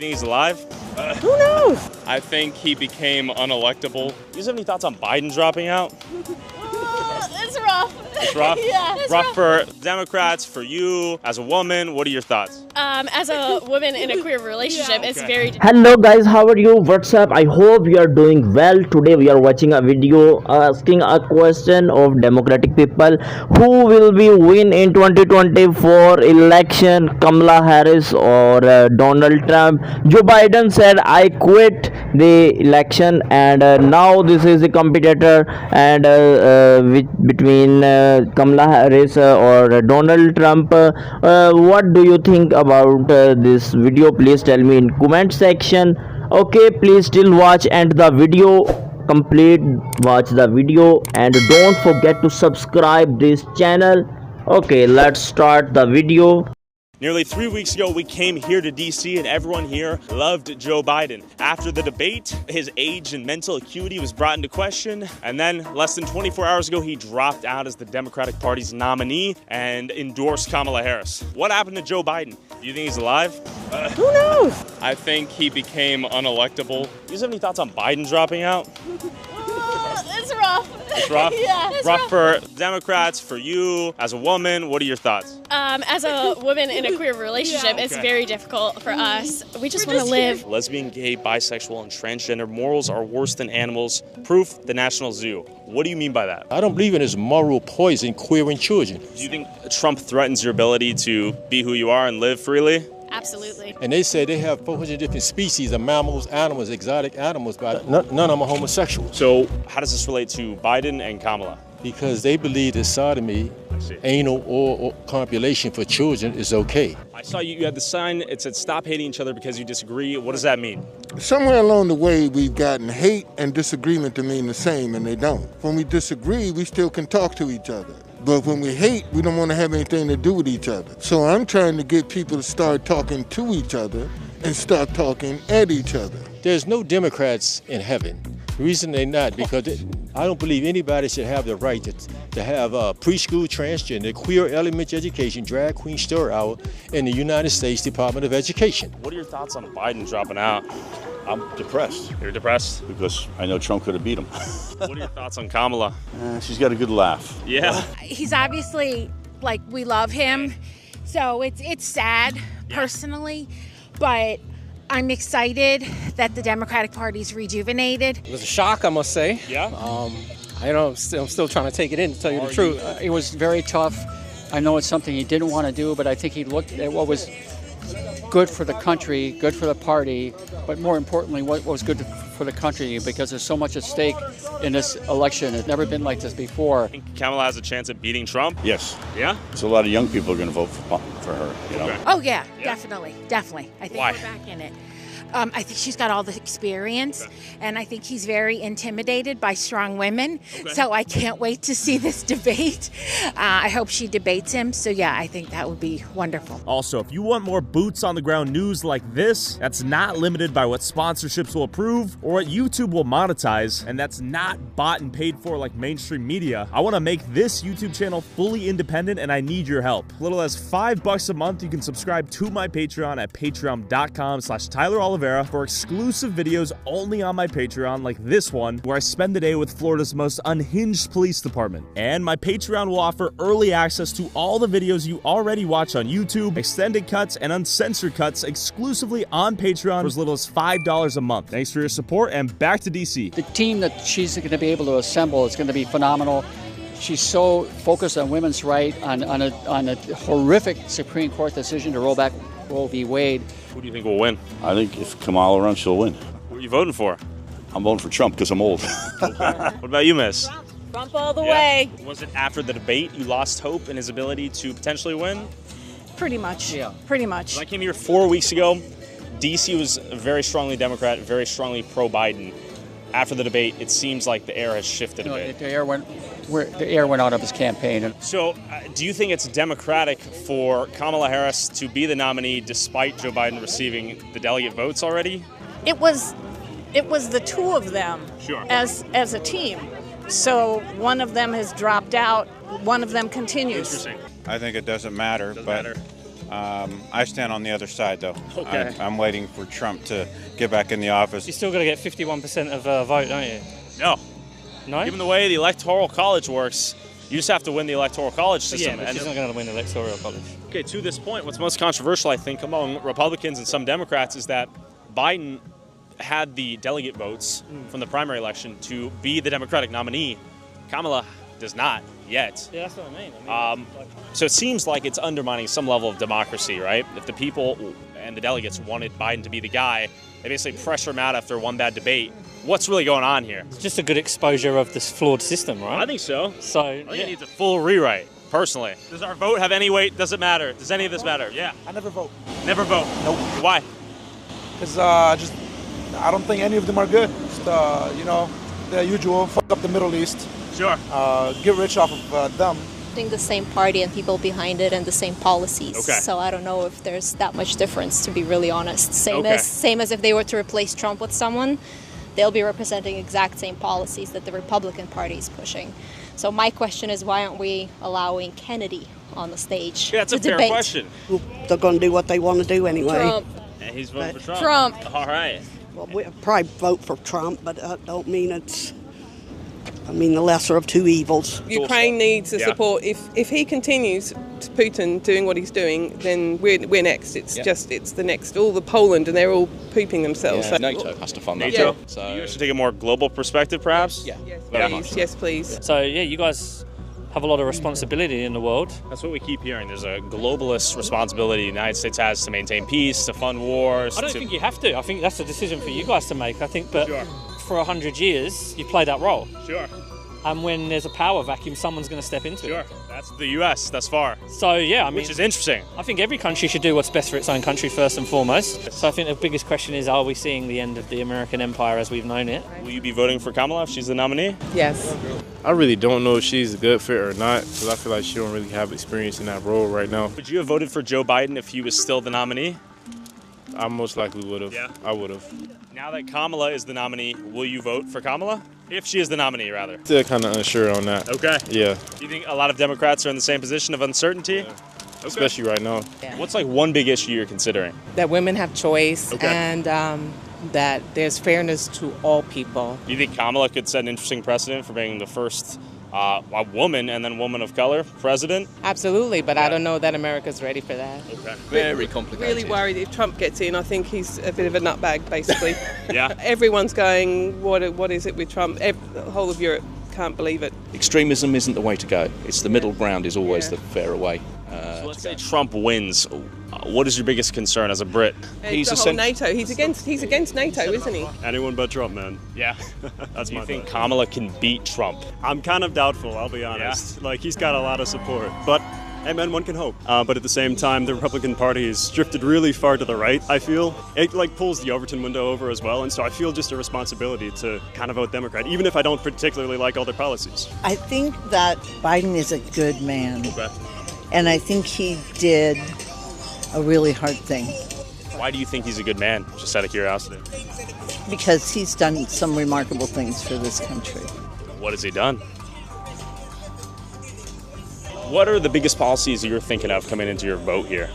think he's alive? Who knows? I think he became unelectable. Do you have any thoughts on Biden dropping out? It's rough. It's rough? Yeah. It's rough for Democrats, for you, as a woman. What are your thoughts? As a woman in a queer relationship, it's very Hello guys, how are you? What's up? I hope you are doing well. Today we are watching a video asking a question of democratic people, who will be win in 2024 election, Kamala Harris or Donald Trump. Joe Biden said I quit the election, and now this is the competitor, and between Kamala Harris or Donald Trump. What do you think about this video? Please tell me in comment section. Okay, please still watch and the video complete. Watch the video and don't forget to subscribe this channel. Okay, let's start the video. Nearly 3 weeks ago, we came here to DC and everyone here loved Joe Biden. After the debate, his age and mental acuity was brought into question. And then less than 24 hours ago, he dropped out as the Democratic Party's nominee and endorsed Kamala Harris. What happened to Joe Biden? Do you think he's alive? Who knows? I think he became unelectable. Do you have any thoughts on Biden dropping out? It's rough. It's rough? Yeah. It's rough for Democrats, for you, as a woman. What are your thoughts? As a woman in a queer relationship, it's very difficult for us. We just want to live. Lesbian, gay, bisexual, and transgender morals are worse than animals. Proof, the National Zoo. What do you mean by that? I don't believe in this moral poison queering children. Do you think Trump threatens your ability to be who you are and live freely? Absolutely. And they say they have 400 different species of mammals, animals, exotic animals, but none of them are homosexual. So how does this relate to Biden and Kamala? Because they believe that sodomy, anal or copulation for children is okay. I saw you had the sign, it said stop hating each other because you disagree. What does that mean? Somewhere along the way, we've gotten hate and disagreement to mean the same, and they don't. When we disagree, we still can talk to each other. But when we hate, we don't want to have anything to do with each other. So I'm trying to get people to start talking to each other and start talking at each other. There's no Democrats in heaven. The reason they're not, because I don't believe anybody should have the right to have preschool, transgender, queer elementary education, drag queen stir hour in the United States Department of Education. What are your thoughts on Biden dropping out? I'm depressed. You're depressed? Because I know Trump could have beat him. What are your thoughts on Kamala? She's got a good laugh. Yeah. He's obviously, like, we love him, so it's sad personally, but I'm excited that the Democratic Party's rejuvenated. It was a shock, I must say. Yeah? I know, I'm still trying to take it in, to tell you the truth. It was very tough. I know it's something he didn't want to do, but I think he looked at what was good for the country, good for the party, but more importantly, what was good for the country, because there's so much at stake in this election. It's never been like this before. I think Kamala has a chance at beating Trump? Yes. Yeah? So a lot of young people are going to vote for her, you know. Okay. Oh yeah, definitely. I think Why? we're back in it. I think she's got all the experience, and I think he's very intimidated by strong women. So I can't wait to see this debate. I hope she debates him. So yeah, I think that would be wonderful. Also, if you want more boots on the ground news like this, that's not limited by what sponsorships will approve or what YouTube will monetize, and that's not bought and paid for like mainstream media, I want to make this YouTube channel fully independent, and I need your help. Little as $5 a month, you can subscribe to my Patreon at patreon.com/Tyler Oliveira for exclusive videos only on my Patreon, like this one, where I spend the day with Florida's most unhinged police department. And my Patreon will offer early access to all the videos you already watch on YouTube, extended cuts, and uncensored cuts exclusively on Patreon for as little as $5 a month. Thanks for your support, and back to DC. The team that she's going to be able to assemble is going to be phenomenal. She's so focused on women's rights, on a horrific Supreme Court decision to roll back Roe v. Wade. Who do you think will win? I think if Kamala runs, she'll win. Who are you voting for? I'm voting for Trump because I'm old. What about you, miss? Trump all the way. Was it after the debate you lost hope in his ability to potentially win? Pretty much. Yeah. Pretty much. When I came here 4 weeks ago, DC was very strongly Democrat, very strongly pro-Biden. After the debate, it seems like the air has shifted a bit. The air went out of his campaign. So, do you think it's democratic for Kamala Harris to be the nominee despite Joe Biden receiving the delegate votes already? It was the two of them as a team. So one of them has dropped out, one of them continues. Interesting. I think it doesn't matter, I stand on the other side, though. Okay. I'm waiting for Trump to get back in the office. You still got to get 51% of a vote, don't you? No. No? Given the way the Electoral College works, you just have to win the Electoral College system. Yeah, but she's not going to win the Electoral College. Okay, to this point, what's most controversial, I think, among Republicans and some Democrats is that Biden had the delegate votes from the primary election to be the Democratic nominee. Kamala does not yet. Yeah, that's what I mean. So it seems like it's undermining some level of democracy, right? If the people and the delegates wanted Biden to be the guy, they basically pressure him out after one bad debate. What's really going on here? It's just a good exposure of this flawed system, right? I think so. So, I think it needs a full rewrite, personally. Does our vote have any weight? Does it matter? Does any of this matter? Yeah. I never vote. Never vote? Nope. Why? Because I don't think any of them are good. Just, the usual, fuck up the Middle East. Sure. Get rich off of them. The same party and people behind it and the same policies. Okay. So I don't know if there's that much difference, to be really honest. Same Okay. as if they were to replace Trump with someone, they'll be representing exact same policies that the Republican Party is pushing. So my question is, why aren't we allowing Kennedy on the stage? Yeah, that's a to fair debate? question. They're going to do what they want to do anyway. Trump. And he's voting for Trump. Trump. All right. Well, we'll probably vote for Trump, but I don't mean it's. I mean the lesser of two evils. Ukraine needs the Yeah. support. If he continues to Putin doing what he's doing, then we're next. It's it's the next. All the Poland and they're all pooping themselves. Yeah, NATO has to fund that. NATO? So You should take a more global perspective, perhaps? yeah. Yes, please. So, yeah, you guys have a lot of responsibility in the world. That's what we keep hearing. There's a globalist responsibility the United States has to maintain peace, to fund wars. I don't think you have to. I think that's a decision for you guys to make. I think, but for 100 years, you play that role. Sure. And when there's a power vacuum, someone's going to step into it. Sure. That's the U.S. thus far. So, yeah, I mean, Which is interesting. I think every country should do what's best for its own country first and foremost. So I think the biggest question is, are we seeing the end of the American empire as we've known it? Will you be voting for Kamala if she's the nominee? Yes. I really don't know if she's a good fit or not, because I feel like she don't really have experience in that role right now. Would you have voted for Joe Biden if he was still the nominee? I most likely would have. Yeah. I would have. Now that Kamala is the nominee, will you vote for Kamala? If she is the nominee, rather. Still kind of unsure on that. Okay. Yeah. Do you think a lot of Democrats are in the same position of uncertainty? Yeah. Especially right now. What's like one big issue you're considering? That women have choice and that there's fairness to all people. Do you think Kamala could set an interesting precedent for being the first a woman and then woman of color president? Absolutely, but I don't know that America's ready for that. Okay. Very complicated. Really worried if Trump gets in. I think he's a bit of a nutbag, basically. Yeah. Everyone's going, what is it with Trump? The whole of Europe can't believe it. Extremism isn't the way to go. It's the middle ground is always the fairer way. So let's say Trump wins. What is your biggest concern as a Brit? He's the whole NATO. He's against NATO, isn't he? Anyone but Trump, man. Yeah. That's Do you my think vote. Kamala can beat Trump? I'm kind of doubtful, I'll be honest. Like, he's got a lot of support. But, hey, man, one can hope. But at the same time, the Republican Party has drifted really far to the right, I feel. It, like, pulls the Overton window over as well. And so I feel just a responsibility to kind of vote Democrat, even if I don't particularly like all their policies. I think that Biden is a good man. Okay. And I think he did a really hard thing. Why do you think he's a good man? Just out of curiosity. Because he's done some remarkable things for this country. What has he done? What are the biggest policies you're thinking of coming into your vote here?